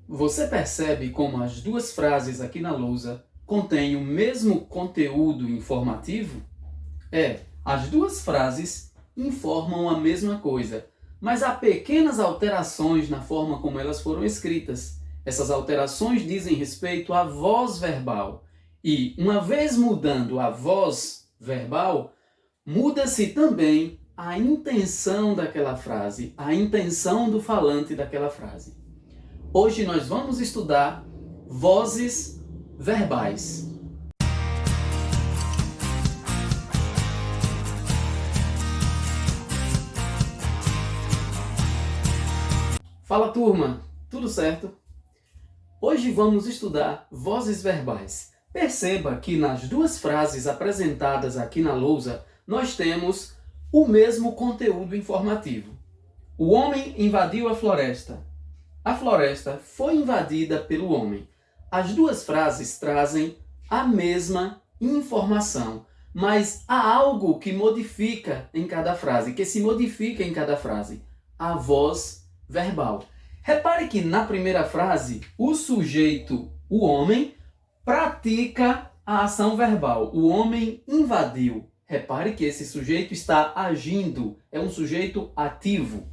Você percebe como as duas frases aqui na lousa contêm o mesmo conteúdo informativo? As duas frases informam a mesma coisa, mas há pequenas alterações na forma como elas foram escritas. Essas alterações dizem respeito à voz verbal. E, uma vez mudando a voz verbal, muda-se também a intenção daquela frase, a intenção do falante daquela frase. Hoje nós vamos estudar vozes verbais. Fala, turma, tudo certo? Hoje vamos estudar vozes verbais. Perceba que nas duas frases apresentadas aqui na lousa, nós temos o mesmo conteúdo informativo. O homem invadiu a floresta. A floresta foi invadida pelo homem. As duas frases trazem a mesma informação, mas há algo que modifica em cada frase, que se modifica em cada frase: a voz verbal. Repare que na primeira frase, o sujeito, o homem, pratica a ação verbal. O homem invadiu. Repare que esse sujeito está agindo, é um sujeito ativo.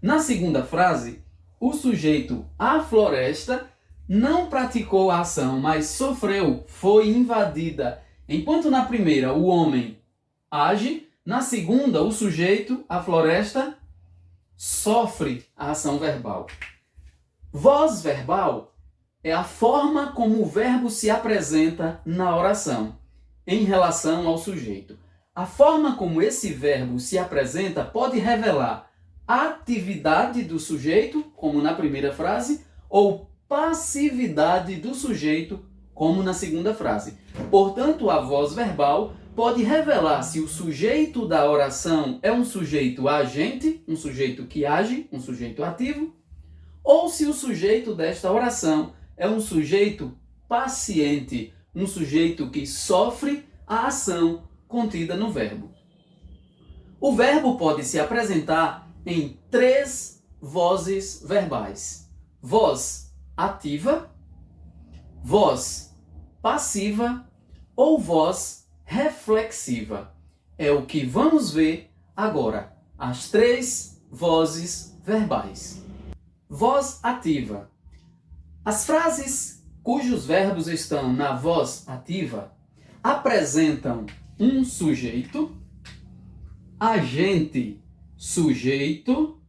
Na segunda frase, o sujeito, a floresta, não praticou a ação, mas sofreu, foi invadida. Enquanto na primeira o homem age, na segunda o sujeito, a floresta, sofre a ação verbal. Voz verbal é a forma como o verbo se apresenta na oração, em relação ao sujeito. A forma como esse verbo se apresenta pode revelar atividade do sujeito, como na primeira frase, ou passividade do sujeito, como na segunda frase. Portanto, a voz verbal pode revelar se o sujeito da oração é um sujeito agente, um sujeito que age, um sujeito ativo, ou se o sujeito desta oração é um sujeito paciente, um sujeito que sofre a ação contida no verbo. O verbo pode se apresentar em três vozes verbais: voz ativa, voz passiva ou voz reflexiva. É o que vamos ver agora, as três vozes verbais. Voz ativa. As frases cujos verbos estão na voz ativa apresentam um sujeito, agente, sujeito,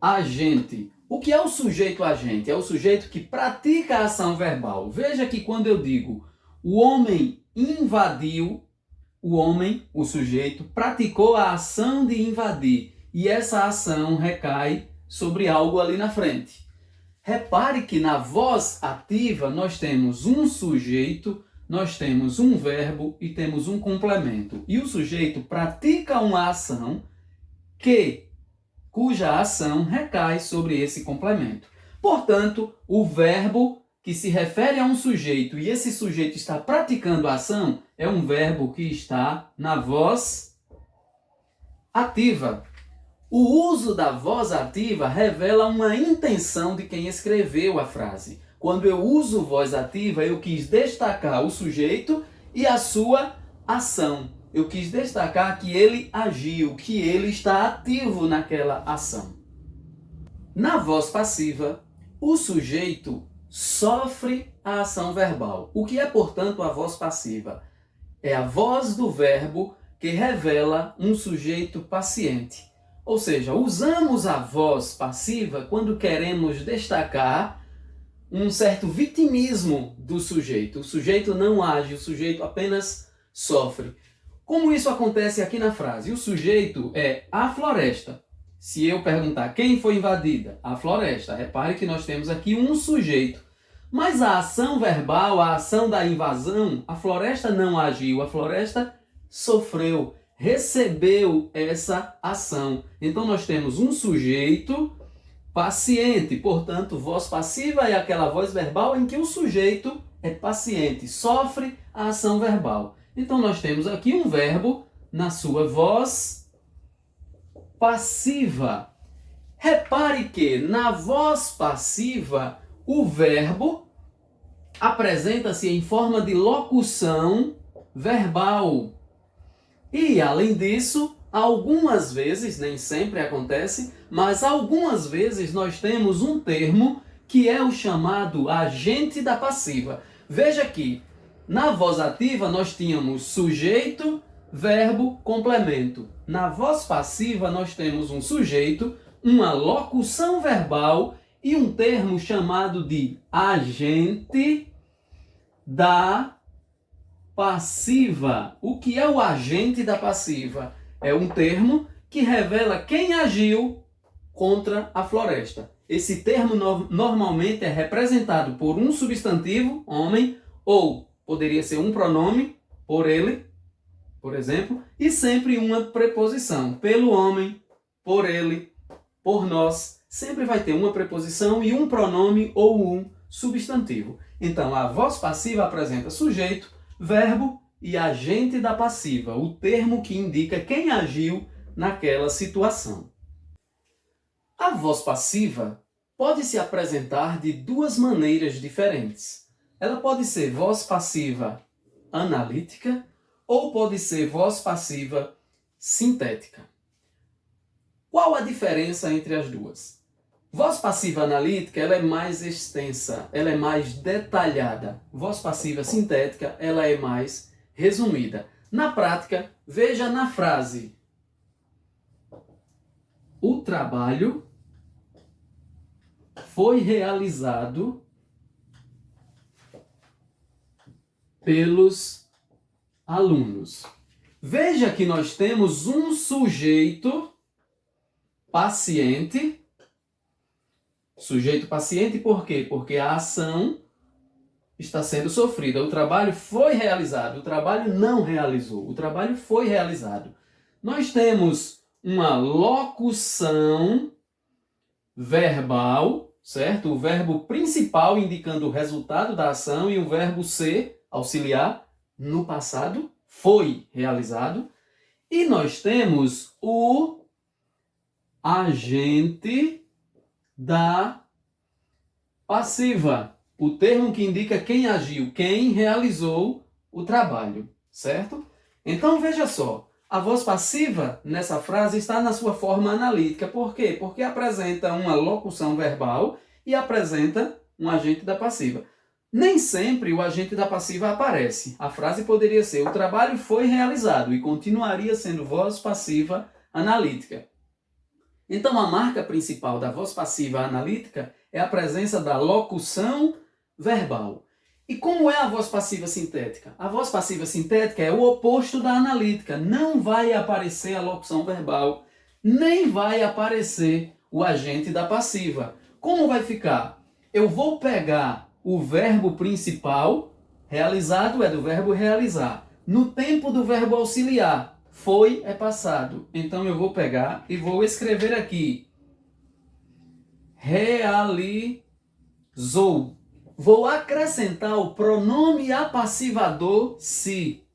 agente. O que é o sujeito agente? É o sujeito que pratica a ação verbal. Veja que quando eu digo o homem invadiu, o homem, o sujeito, praticou a ação de invadir e essa ação recai sobre algo ali na frente. Repare que na voz ativa nós temos um sujeito, nós temos um verbo e temos um complemento. E o sujeito pratica uma ação cuja ação recai sobre esse complemento. Portanto, o verbo que se refere a um sujeito e esse sujeito está praticando a ação é um verbo que está na voz ativa. O uso da voz ativa revela uma intenção de quem escreveu a frase. Quando eu uso voz ativa, eu quis destacar o sujeito e a sua ação. Eu quis destacar que ele agiu, que ele está ativo naquela ação. Na voz passiva, o sujeito sofre a ação verbal. O que é, portanto, a voz passiva? É a voz do verbo que revela um sujeito paciente. Ou seja, usamos a voz passiva quando queremos destacar um certo vitimismo do sujeito. O sujeito não age, o sujeito apenas sofre. Como isso acontece aqui na frase? O sujeito é a floresta. Se eu perguntar quem foi invadida, a floresta, repare que nós temos aqui um sujeito. Mas a ação verbal, a ação da invasão, a floresta não agiu, a floresta sofreu, recebeu essa ação. Então nós temos um sujeito paciente, portanto, voz passiva é aquela voz verbal em que o sujeito é paciente, sofre a ação verbal. Então nós temos aqui um verbo na sua voz passiva. Repare que na voz passiva o verbo apresenta-se em forma de locução verbal. E, além disso, algumas vezes, nem sempre acontece, mas algumas vezes nós temos um termo que é o chamado agente da passiva. Veja que na voz ativa nós tínhamos sujeito, verbo, complemento. Na voz passiva nós temos um sujeito, uma locução verbal e um termo chamado de agente da passiva. O que é o agente da passiva? É um termo que revela quem agiu contra a floresta. Esse termo normalmente é representado por um substantivo, homem, ou poderia ser um pronome, por ele, por exemplo, e sempre uma preposição, pelo homem, por ele, por nós. Sempre vai ter uma preposição e um pronome ou um substantivo. Então, a voz passiva apresenta sujeito, verbo e agente da passiva, o termo que indica quem agiu naquela situação. A voz passiva pode se apresentar de duas maneiras diferentes. Ela pode ser voz passiva analítica ou pode ser voz passiva sintética. Qual a diferença entre as duas? Voz passiva analítica, ela é mais extensa, ela é mais detalhada. Voz passiva sintética, ela é mais resumida. Na prática, veja na frase: o trabalho foi realizado pelos alunos. Veja que nós temos um sujeito paciente. Sujeito paciente por quê? Porque a ação está sendo sofrida. O trabalho foi realizado, o trabalho não realizou. O trabalho foi realizado. Nós temos uma locução verbal, certo? O verbo principal indicando o resultado da ação e o verbo ser, auxiliar, no passado, foi realizado. E nós temos o agente da passiva, o termo que indica quem agiu, quem realizou o trabalho, certo? Então veja só, a voz passiva nessa frase está na sua forma analítica. Por quê? Porque apresenta uma locução verbal e apresenta um agente da passiva. Nem sempre o agente da passiva aparece. A frase poderia ser: o trabalho foi realizado, e continuaria sendo voz passiva analítica. Então, a marca principal da voz passiva analítica é a presença da locução verbal. E como é a voz passiva sintética? A voz passiva sintética é o oposto da analítica. Não vai aparecer a locução verbal, nem vai aparecer o agente da passiva. Como vai ficar? Eu vou pegar o verbo principal, realizado é do verbo realizar, no tempo do verbo auxiliar. Foi é passado. Então eu vou pegar e vou escrever aqui: realizou. Vou acrescentar o pronome apassivador se.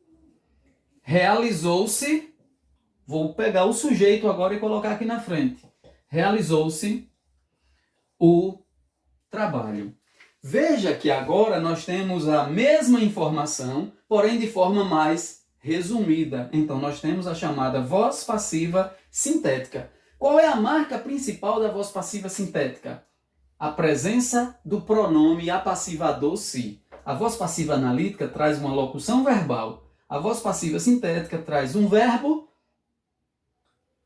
Realizou-se. Vou pegar o sujeito agora e colocar aqui na frente. Realizou-se o trabalho. Veja que agora nós temos a mesma informação, porém de forma mais resumida. Então, nós temos a chamada voz passiva sintética. Qual é a marca principal da voz passiva sintética? A presença do pronome apassivador se. A voz passiva analítica traz uma locução verbal. A voz passiva sintética traz um verbo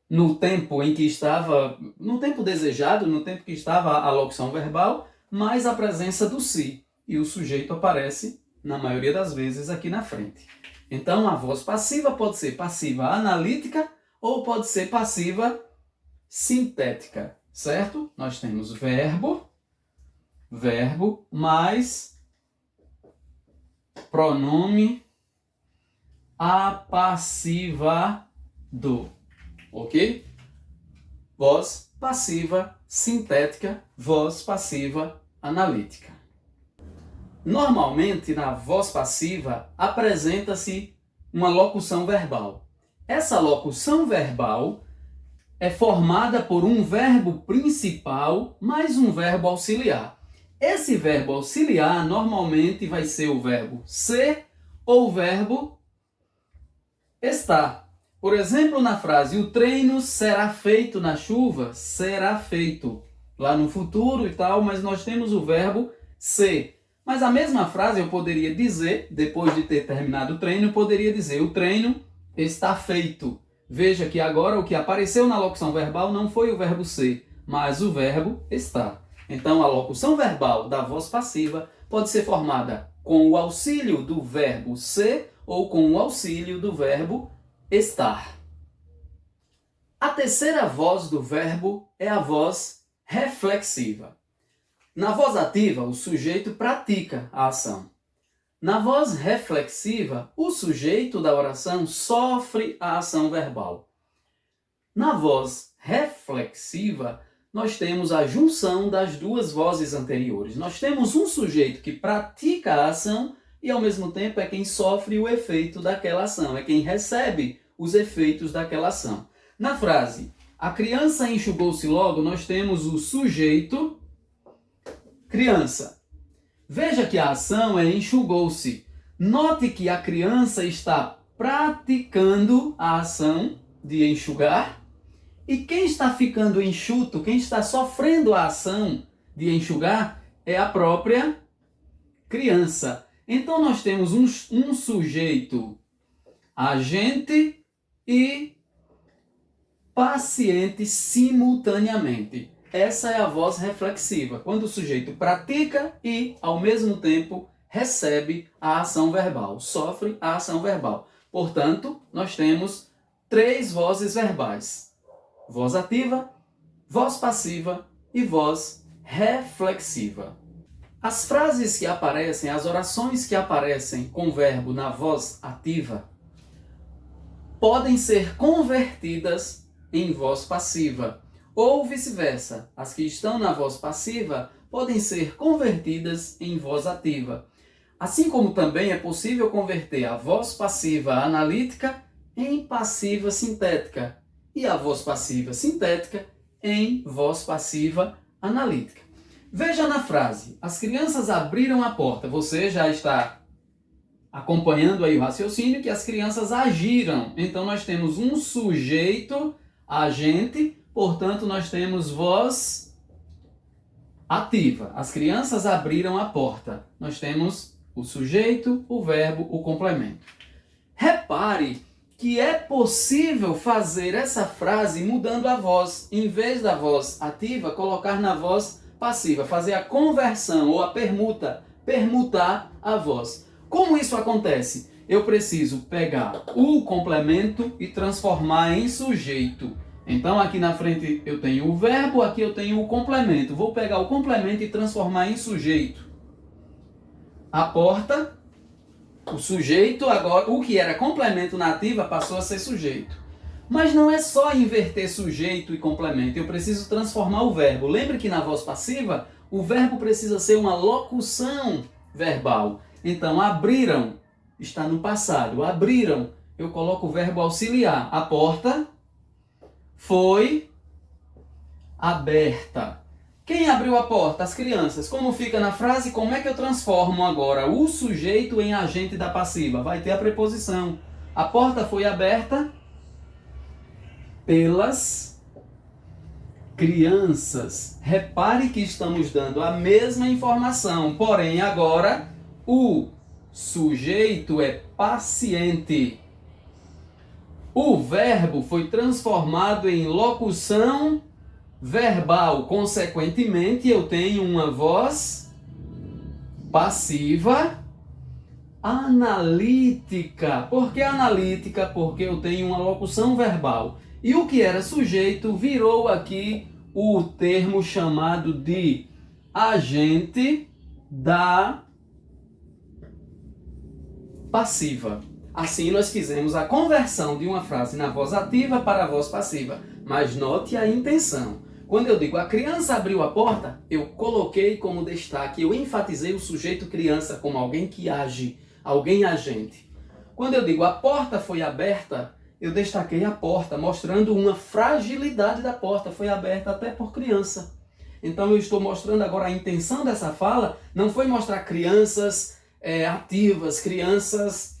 no tempo em que estava, no tempo desejado, no tempo que estava a locução verbal, mais a presença do se. E o sujeito aparece, na maioria das vezes, aqui na frente. Então, a voz passiva pode ser passiva analítica ou pode ser passiva sintética, certo? Nós temos verbo mais pronome apassivador, ok? Voz passiva sintética, voz passiva analítica. Normalmente, na voz passiva, apresenta-se uma locução verbal. Essa locução verbal é formada por um verbo principal mais um verbo auxiliar. Esse verbo auxiliar normalmente vai ser o verbo ser ou o verbo estar. Por exemplo, na frase, o treino será feito na chuva, será feito lá no futuro e tal, mas nós temos o verbo ser. Mas a mesma frase eu poderia dizer, depois de ter terminado o treino, eu poderia dizer, o treino está feito. Veja que agora o que apareceu na locução verbal não foi o verbo ser, mas o verbo estar. Então, a locução verbal da voz passiva pode ser formada com o auxílio do verbo ser ou com o auxílio do verbo estar. A terceira voz do verbo é a voz reflexiva. Na voz ativa, o sujeito pratica a ação. Na voz reflexiva, o sujeito da oração sofre a ação verbal. Na voz reflexiva, nós temos a junção das duas vozes anteriores. Nós temos um sujeito que pratica a ação e, ao mesmo tempo, é quem sofre o efeito daquela ação, é quem recebe os efeitos daquela ação. Na frase, a criança enxugou-se logo, nós temos o sujeito criança. Veja que a ação é enxugou-se. Note que a criança está praticando a ação de enxugar. E quem está ficando enxuto, quem está sofrendo a ação de enxugar, é a própria criança. Então nós temos um sujeito agente e paciente simultaneamente. Essa é a voz reflexiva, quando o sujeito pratica e, ao mesmo tempo, recebe a ação verbal, sofre a ação verbal. Portanto, nós temos 3 vozes verbais: voz ativa, voz passiva e voz reflexiva. As frases que aparecem, as orações que aparecem com verbo na voz ativa, podem ser convertidas em voz passiva. Ou vice-versa, as que estão na voz passiva podem ser convertidas em voz ativa. Assim como também é possível converter a voz passiva analítica em passiva sintética e a voz passiva sintética em voz passiva analítica. Veja na frase, as crianças abriram a porta. Você já está acompanhando aí o raciocínio que as crianças agiram. Então nós temos um sujeito agente. Portanto, nós temos voz ativa. As crianças abriram a porta. Nós temos o sujeito, o verbo, o complemento. Repare que é possível fazer essa frase mudando a voz. Em vez da voz ativa, colocar na voz passiva. Fazer a conversão ou a permutar a voz. Como isso acontece? Eu preciso pegar o complemento e transformar em sujeito. Então, aqui na frente eu tenho o verbo, aqui eu tenho o complemento. Vou pegar o complemento e transformar em sujeito. A porta, o sujeito, agora o que era complemento na ativa passou a ser sujeito. Mas não é só inverter sujeito e complemento, eu preciso transformar o verbo. Lembre que na voz passiva, o verbo precisa ser uma locução verbal. Então, abriram, está no passado. Abriram, eu coloco o verbo auxiliar. A porta foi aberta. Quem abriu a porta? As crianças. Como fica na frase? Como é que eu transformo agora o sujeito em agente da passiva? Vai ter a preposição. A porta foi aberta pelas crianças. Repare que estamos dando a mesma informação, porém agora o sujeito é paciente. O verbo foi transformado em locução verbal. Consequentemente, eu tenho uma voz passiva analítica. Por que analítica? Porque eu tenho uma locução verbal. E o que era sujeito virou aqui o termo chamado de agente da passiva. Assim, nós fizemos a conversão de uma frase na voz ativa para a voz passiva. Mas note a intenção. Quando eu digo a criança abriu a porta, eu coloquei como destaque, eu enfatizei o sujeito criança como alguém que age, alguém agente. Quando eu digo a porta foi aberta, eu destaquei a porta, mostrando uma fragilidade da porta. Foi aberta até por criança. Então eu estou mostrando agora a intenção dessa fala, não foi mostrar crianças ativas, crianças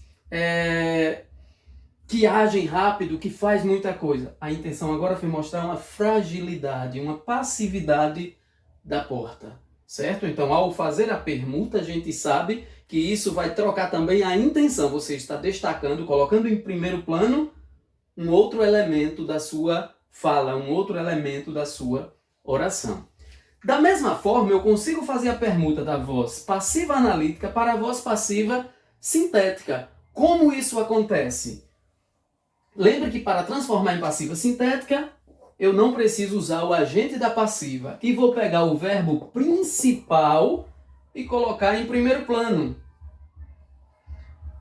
que agem rápido, que faz muita coisa. A intenção agora foi mostrar uma fragilidade, uma passividade da porta, certo? Então, ao fazer a permuta, a gente sabe que isso vai trocar também a intenção. Você está destacando, colocando em primeiro plano um outro elemento da sua fala, um outro elemento da sua oração. Da mesma forma, eu consigo fazer a permuta da voz passiva analítica para a voz passiva sintética. Como isso acontece? Lembre que para transformar em passiva sintética, eu não preciso usar o agente da passiva. E vou pegar o verbo principal e colocar em primeiro plano.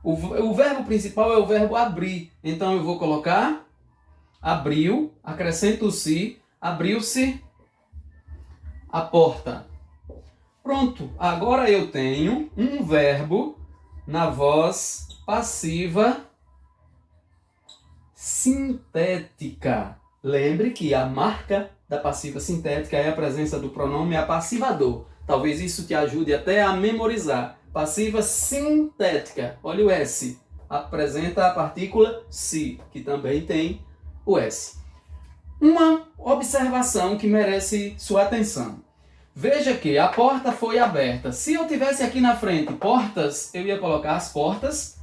O verbo principal é o verbo abrir. Então eu vou colocar abriu, acrescento o se, abriu-se a porta. Pronto, agora eu tenho um verbo na voz passiva sintética. Lembre que a marca da passiva sintética é a presença do pronome apassivador. Talvez isso te ajude até a memorizar. Passiva sintética. Olha o S. Apresenta a partícula si, que também tem o S. Uma observação que merece sua atenção. Veja que a porta foi aberta. Se eu tivesse aqui na frente portas, eu ia colocar as portas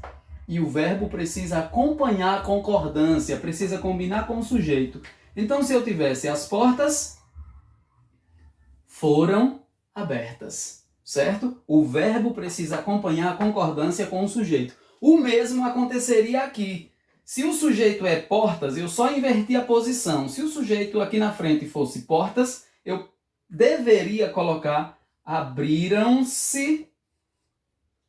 e o verbo precisa acompanhar a concordância, precisa combinar com o sujeito. Então, se eu tivesse as portas foram abertas, certo? O verbo precisa acompanhar a concordância com o sujeito. O mesmo aconteceria aqui. Se o sujeito é portas, eu só inverti a posição. Se o sujeito aqui na frente fosse portas, eu deveria colocar abriram-se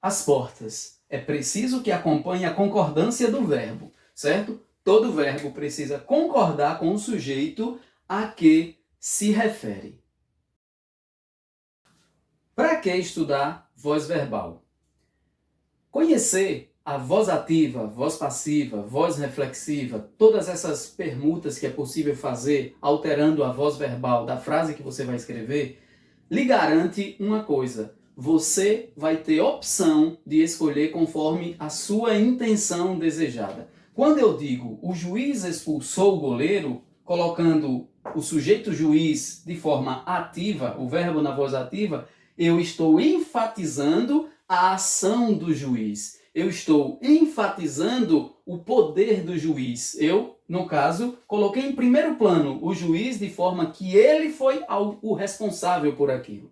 as portas. É preciso que acompanhe a concordância do verbo, certo? Todo verbo precisa concordar com o sujeito a que se refere. Para que estudar voz verbal? Conhecer a voz ativa, voz passiva, voz reflexiva, todas essas permutas que é possível fazer alterando a voz verbal da frase que você vai escrever, lhe garante uma coisa: você vai ter opção de escolher conforme a sua intenção desejada. Quando eu digo o juiz expulsou o goleiro, colocando o sujeito juiz de forma ativa, o verbo na voz ativa, eu estou enfatizando a ação do juiz. Eu estou enfatizando o poder do juiz. Eu, no caso, coloquei em primeiro plano o juiz de forma que ele foi o responsável por aquilo.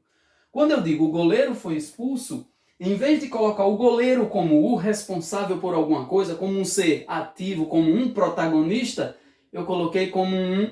Quando eu digo o goleiro foi expulso, em vez de colocar o goleiro como o responsável por alguma coisa, como um ser ativo, como um protagonista, eu coloquei como um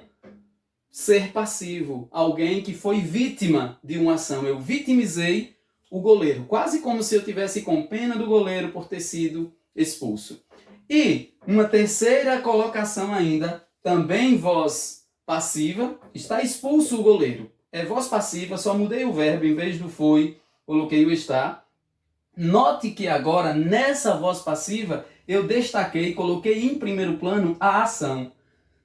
ser passivo, alguém que foi vítima de uma ação. Eu vitimizei o goleiro, quase como se eu tivesse com pena do goleiro por ter sido expulso. E uma terceira colocação ainda, também voz passiva, está expulso o goleiro. É voz passiva, só mudei o verbo, em vez do foi, coloquei o está. Note que agora, nessa voz passiva, eu destaquei, coloquei em primeiro plano a ação.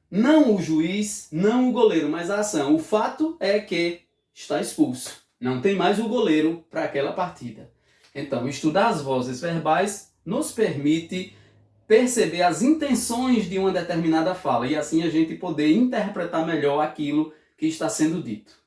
Não o juiz, não o goleiro, mas a ação. O fato é que está expulso. Não tem mais o goleiro para aquela partida. Então, estudar as vozes verbais nos permite perceber as intenções de uma determinada fala e assim a gente poder interpretar melhor aquilo que está sendo dito.